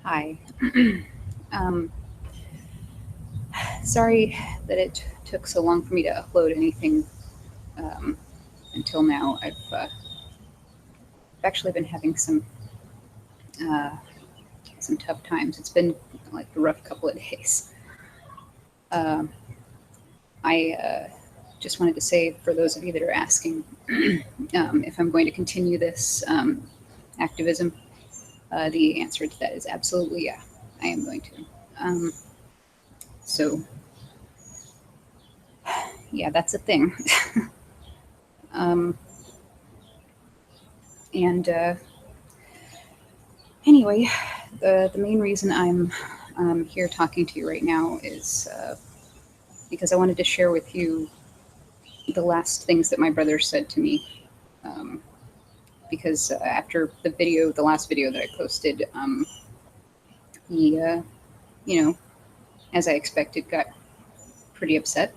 Hi. um, Sorry that it took so long for me to upload anything um, until now. I've actually been having uh, some tough times. It's been like a rough couple of days. Um, I just wanted to say, for those of you that are asking, if I'm going to continue this activism, the answer to that is absolutely yeah. I am going to. Um, so yeah, that's a thing. um, and Anyway, the main reason I'm here talking to you right now is because I wanted to share with you the last things that my brother said to me. Um, because after the last video that I posted, he, you know, as I expected, got pretty upset.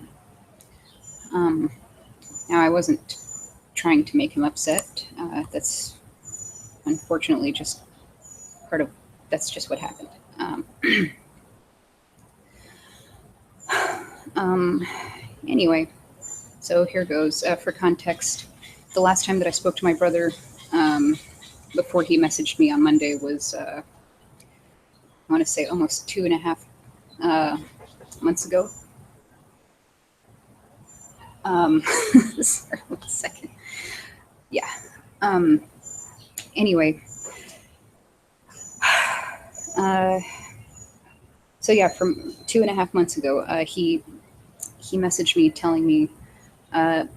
Um, Now, I wasn't trying to make him upset. That's unfortunately just part of that's just what happened. Um, anyway, so here goes. For context, the last time that I spoke to my brother um, before he messaged me on Monday was, I want to say, almost 2.5 months ago. Sorry, 1 second. Yeah. Um, anyway, uh, so yeah, from 2.5 months ago, he messaged me telling me that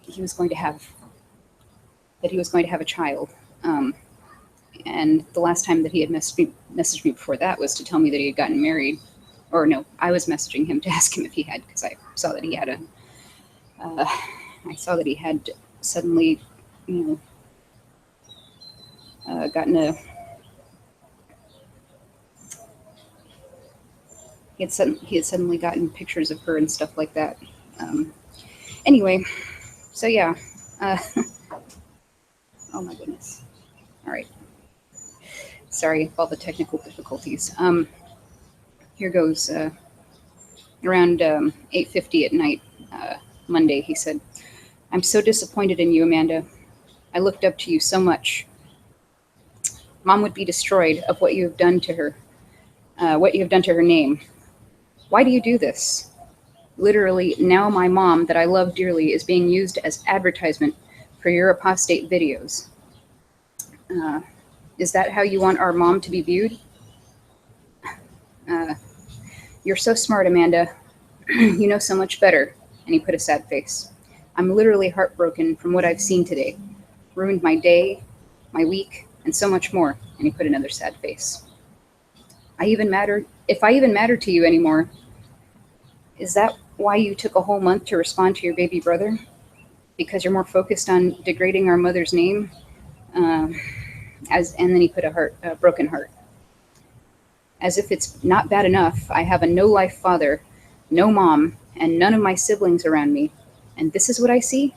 he was going to have a child. Um, and the last time that he had messaged me before that was to tell me that he had gotten married. Or no, I was messaging him to ask him if he had, because I saw that he had suddenly, you gotten a, he had suddenly gotten pictures of her and stuff like that. Um, anyway, so yeah. Uh, oh my goodness. All right. Sorry for all the technical difficulties. Here goes. Around 8:50 at night, Monday, he said, "I'm so disappointed in you, Amanda. I looked up to you so much. Mom would be destroyed of what you have done to her, what you have done to her name. Why do you do this? Literally, now my mom, that I love dearly, is being used as advertisement for your apostate videos. Uh, is that how you want our mom to be viewed? Uh, you're so smart, Amanda. You know so much better." And he put a sad face. "I'm literally heartbroken from what I've seen today. Ruined my day, my week, and so much more." And he put another sad face. If I even matter to you anymore, is that why you took a whole month to respond to your baby brother? Because you're more focused on degrading our mother's name? Um, and then he put a broken heart. "As if it's not bad enough, I have a no-life father, no mom, and none of my siblings around me. And this is what I see?"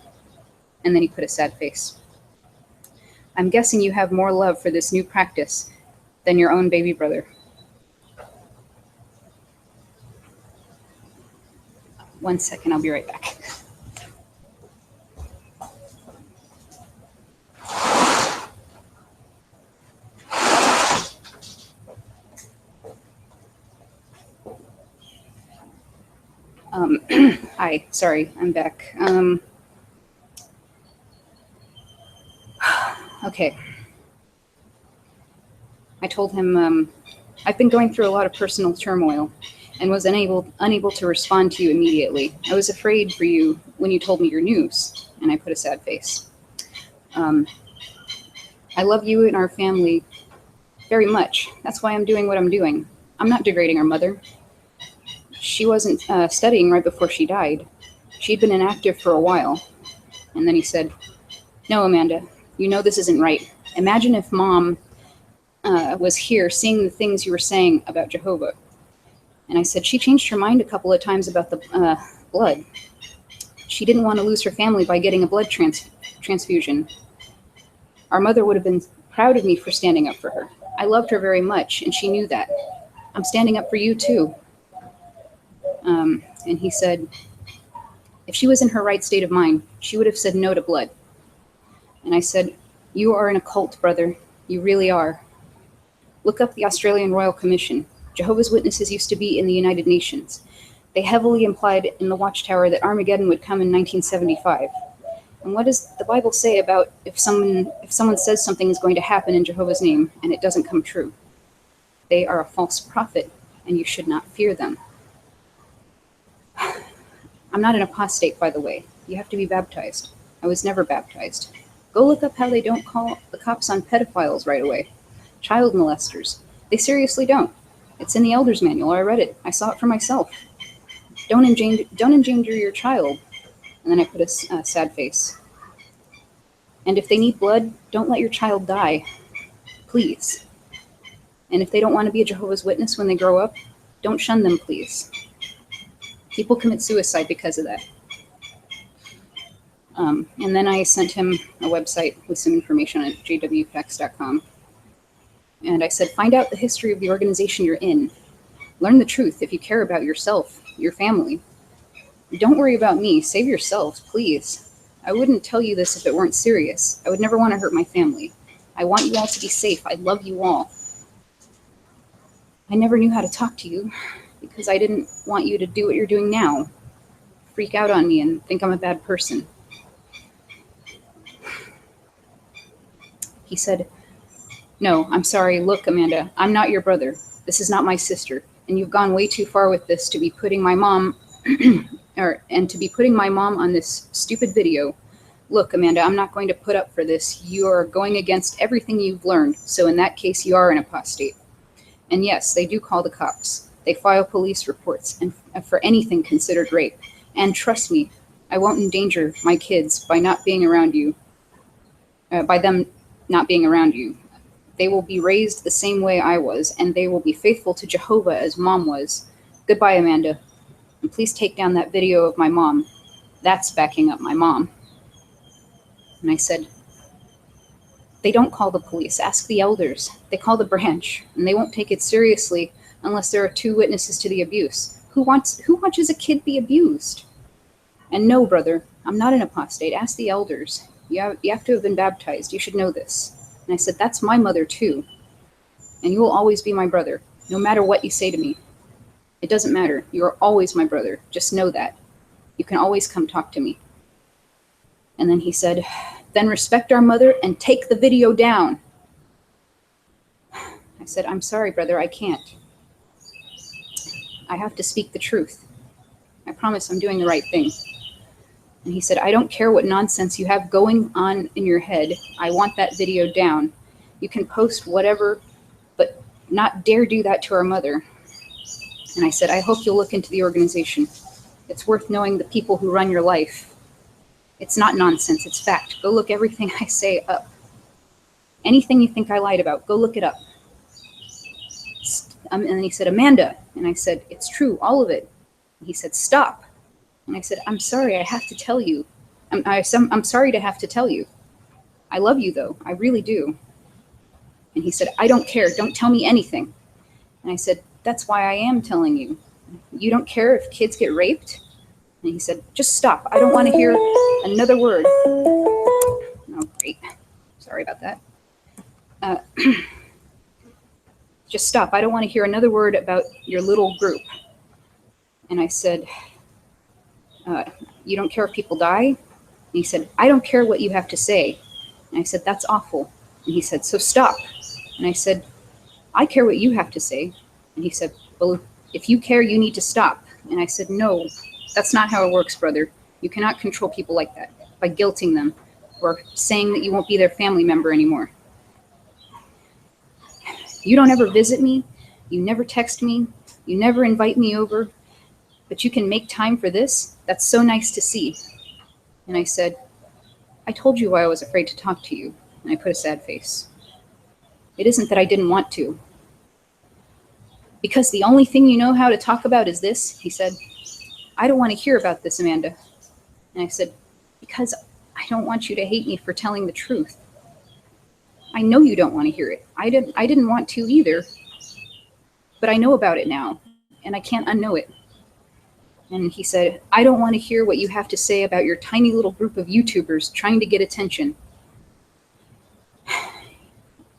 And then he put a sad face. "I'm guessing you have more love for this new practice than your own baby brother." 1 second, I'll be right back. Hi, sorry, I'm back. Okay. I told him I've been going through a lot of personal turmoil and was unable to respond to you immediately. I was afraid for you when you told me your news, and I put a sad face. I love you and our family very much. That's why I'm doing what I'm doing. I'm not degrading our mother. She wasn't studying right before she died. She'd been inactive for a while." And then he said, "No, Amanda, you know this isn't right. Imagine if Mom was here seeing the things you were saying about Jehovah." And I said, "She changed her mind a couple of times about the blood. She didn't want to lose her family by getting a blood transfusion. Our mother would have been proud of me for standing up for her. I loved her very much, and she knew that. I'm standing up for you too. And he said, if she was in her right state of mind, she would have said no to blood. And I said, you are in a cult, brother. You really are. Look up the Australian Royal Commission. Jehovah's Witnesses used to be in the United Nations. They heavily implied in the Watchtower that Armageddon would come in 1975. And what does the Bible say about if someone says something is going to happen in Jehovah's name and it doesn't come true? They are a false prophet, and you should not fear them. I'm not an apostate, by the way. You have to be baptized. I was never baptized. Go look up how they don't call the cops on pedophiles right away. Child molesters. They seriously don't. It's in the Elder's Manual. I read it. I saw it for myself. Don't endanger your child. And then I put a sad face. And if they need blood, don't let your child die. Please. And if they don't want to be a Jehovah's Witness when they grow up, don't shun them, please. People commit suicide because of that. And then I sent him a website with some information at jwfacts.com. And I said, find out the history of the organization you're in. Learn the truth if you care about yourself, your family. Don't worry about me. Save yourselves, please. I wouldn't tell you this if it weren't serious. I would never want to hurt my family. I want you all to be safe. I love you all. I never knew how to talk to you because I didn't want you to do what you're doing now. Freak out on me and think I'm a bad person. He said, no, I'm sorry. Look, Amanda, I'm not your brother. This is not my sister. And you've gone way too far with this to be putting my mom on this stupid video. Look, Amanda, I'm not going to put up for this. You are going against everything you've learned. So in that case, you are an apostate. And yes, they do call the cops. They file police reports and for anything considered rape. And trust me, I won't endanger my kids by not being around you, by them not being around you. They will be raised the same way I was, and they will be faithful to Jehovah as Mom was. Goodbye, Amanda. And please take down that video of my mom. That's backing up my mom. And I said, they don't call the police. Ask the elders. They call the branch, and they won't take it seriously unless there are 2 witnesses to the abuse. Who watches a kid be abused? And no, brother, I'm not an apostate. Ask the elders. You have to have been baptized. You should know this. And I said, that's my mother too. And you will always be my brother, no matter what you say to me. It doesn't matter. You are always my brother. Just know that. You can always come talk to me. And then he said, then respect our mother and take the video down. I said, I'm sorry, brother, I can't. I have to speak the truth. I promise I'm doing the right thing. And he said, I don't care what nonsense you have going on in your head. I want that video down. You can post whatever, but not dare do that to our mother. And I said, I hope you'll look into the organization. It's worth knowing the people who run your life. It's not nonsense, it's fact. Go look everything I say up. Anything you think I lied about, go look it up. And then he said, Amanda. And I said, it's true, all of it. And he said, stop. And I said, I'm sorry, I have to tell you. I'm sorry to have to tell you. I love you, though. I really do. And he said, I don't care. Don't tell me anything. And I said, that's why I am telling you. You don't care if kids get raped? And he said, just stop. I don't want to hear another word. Oh, great. Sorry about that. Just stop. I don't want to hear another word about your little group. And I said, you don't care if people die? And he said, I don't care what you have to say. And I said, that's awful. And he said, so stop. And I said, I care what you have to say. And he said, well, if you care, you need to stop. And I said, no, that's not how it works, brother. You cannot control people like that by guilting them or saying that you won't be their family member anymore. You don't ever visit me. You never text me. You never invite me over. But you can make time for this? That's so nice to see. And I said, I told you why I was afraid to talk to you. And I put a sad face. It isn't that I didn't want to. Because the only thing you know how to talk about is this, he said. I don't want to hear about this, Amanda. And I said, because I don't want you to hate me for telling the truth. I know you don't want to hear it. I didn't want to either, but I know about it now, and I can't unknow it. And he said, I don't want to hear what you have to say about your tiny little group of YouTubers trying to get attention.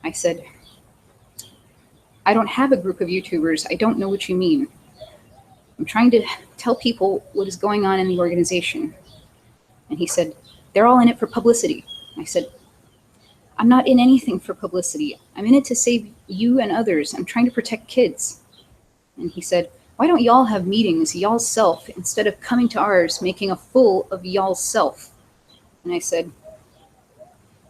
I said, I don't have a group of YouTubers. I don't know what you mean. I'm trying to tell people what is going on in the organization. And he said, they're all in it for publicity. I said, I'm not in anything for publicity. I'm in it to save you and others. I'm trying to protect kids. And he said, why don't y'all have meetings, y'all's self, instead of coming to ours, making a fool of y'all's self? And I said,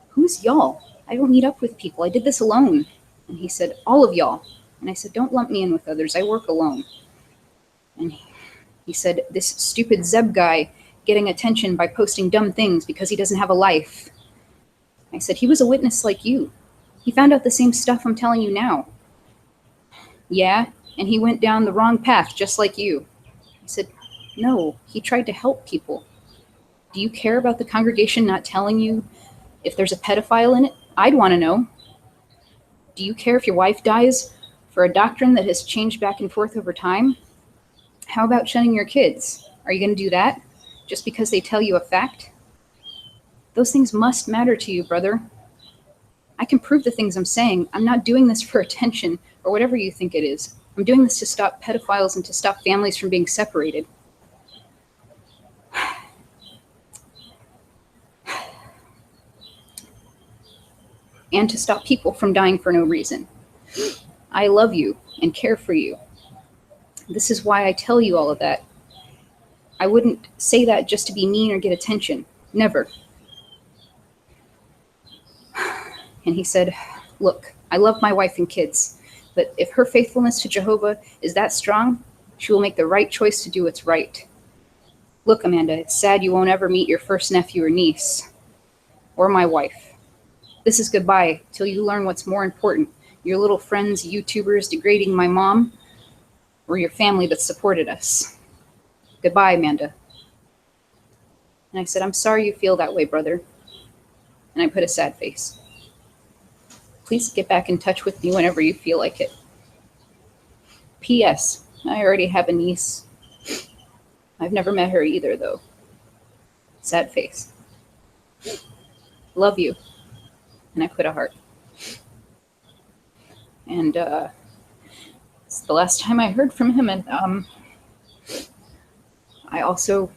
who's y'all? I don't meet up with people. I did this alone. And he said, all of y'all. And I said, don't lump me in with others. I work alone. And he said, this stupid Zeb guy getting attention by posting dumb things because he doesn't have a life. I said, he was a witness like you. He found out the same stuff I'm telling you now. Yeah, and he went down the wrong path just like you. I said, no, he tried to help people. Do you care about the congregation not telling you if there's a pedophile in it? I'd want to know. Do you care if your wife dies for a doctrine that has changed back and forth over time? How about shunning your kids? Are you going to do that just because they tell you a fact? Those things must matter to you, brother. I can prove the things I'm saying. I'm not doing this for attention or whatever you think it is. I'm doing this to stop pedophiles and to stop families from being separated. And to stop people from dying for no reason. I love you and care for you. This is why I tell you all of that. I wouldn't say that just to be mean or get attention. Never. And he said, look, I love my wife and kids, but if her faithfulness to Jehovah is that strong, she will make the right choice to do what's right. Look, Amanda, it's sad you won't ever meet your first nephew or niece, or my wife. This is goodbye till you learn what's more important, your little friends, YouTubers degrading my mom, or your family that supported us. Goodbye, Amanda. And I said, I'm sorry you feel that way, brother. And I put a sad face. Please get back in touch with me whenever you feel like it. P.S. I already have a niece. I've never met her either, though. Sad face. Love you. And I put a heart. And it's the last time I heard from him. And I also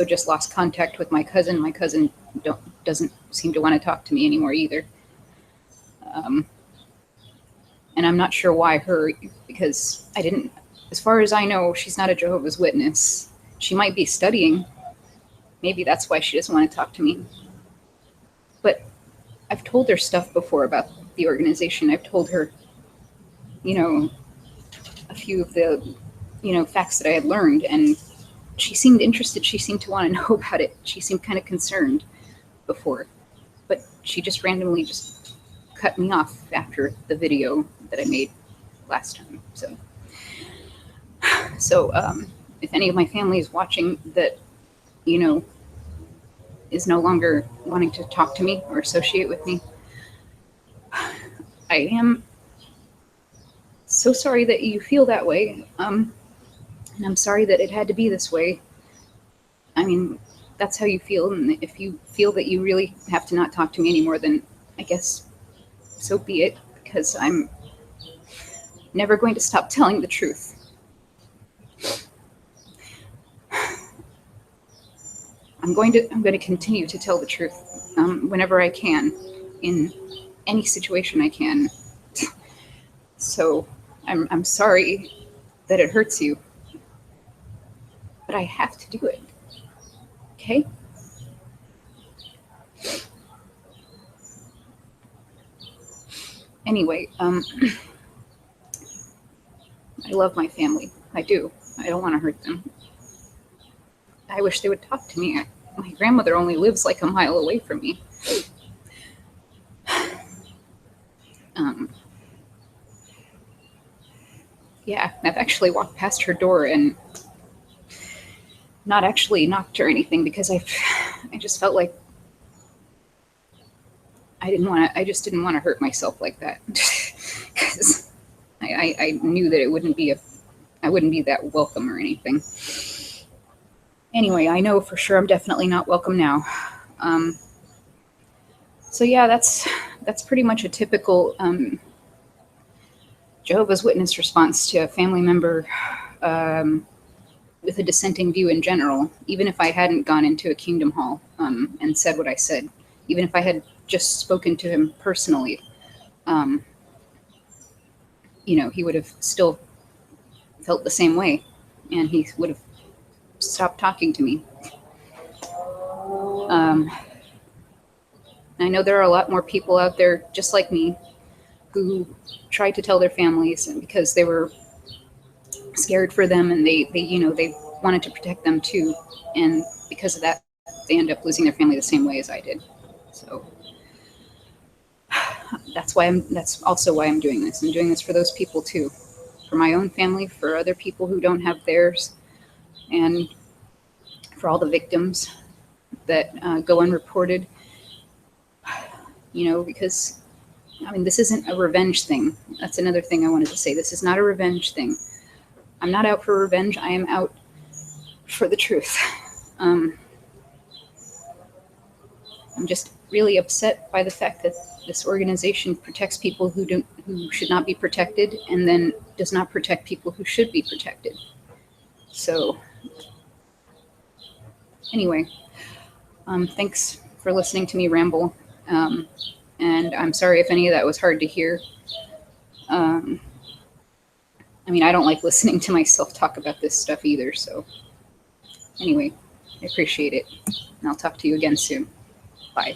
just lost contact with my cousin. My cousin doesn't seem to want to talk to me anymore either. And I'm not sure why her, because as far as I know, she's not a Jehovah's Witness. She might be studying. Maybe that's why she doesn't want to talk to me. But I've told her stuff before about the organization. I've told her, a few of the, facts that I had learned, and she seemed interested. She seemed to want to know about it. She seemed kind of concerned before, but she just randomly just cut me off after the video that I made last time. So if any of my family is watching that, is no longer wanting to talk to me or associate with me, I am so sorry that you feel that way. And I'm sorry that it had to be this way. I mean, that's how you feel. And if you feel that you really have to not talk to me anymore, then I guess so be it, because I'm never going to stop telling the truth. I'm going to continue to tell the truth whenever I can, in any situation I can. So I'm sorry that it hurts you, but I have to do it. Okay? Anyway, I love my family. I do. I don't want to hurt them. I wish they would talk to me. My grandmother only lives like a mile away from me. Yeah, I've actually walked past her door and not actually knocked or anything, because I just felt like I just didn't want to hurt myself like that. Because I knew that I wouldn't be that welcome or anything. Anyway, I know for sure I'm definitely not welcome now. So yeah, that's pretty much a typical Jehovah's Witness response to a family member with a dissenting view in general. Even if I hadn't gone into a kingdom hall and said what I said, even if I had just spoken to him personally, he would have still felt the same way, and he would have stopped talking to me. I know there are a lot more people out there just like me who tried to tell their families, and because they were scared for them, and they wanted to protect them too, and because of that, they end up losing their family the same way as I did. So that's also why I'm doing this. I'm doing this for those people too, for my own family, for other people who don't have theirs, and for all the victims that go unreported. Because this isn't a revenge thing. That's another thing I wanted to say. This is not a revenge thing. I'm not out for revenge. I am out for the truth. I'm just really upset by the fact that this organization protects people who should not be protected, and then does not protect people who should be protected. So anyway, thanks for listening to me ramble. And I'm sorry if any of that was hard to hear. I don't like listening to myself talk about this stuff either. So anyway, I appreciate it. And I'll talk to you again soon. Bye.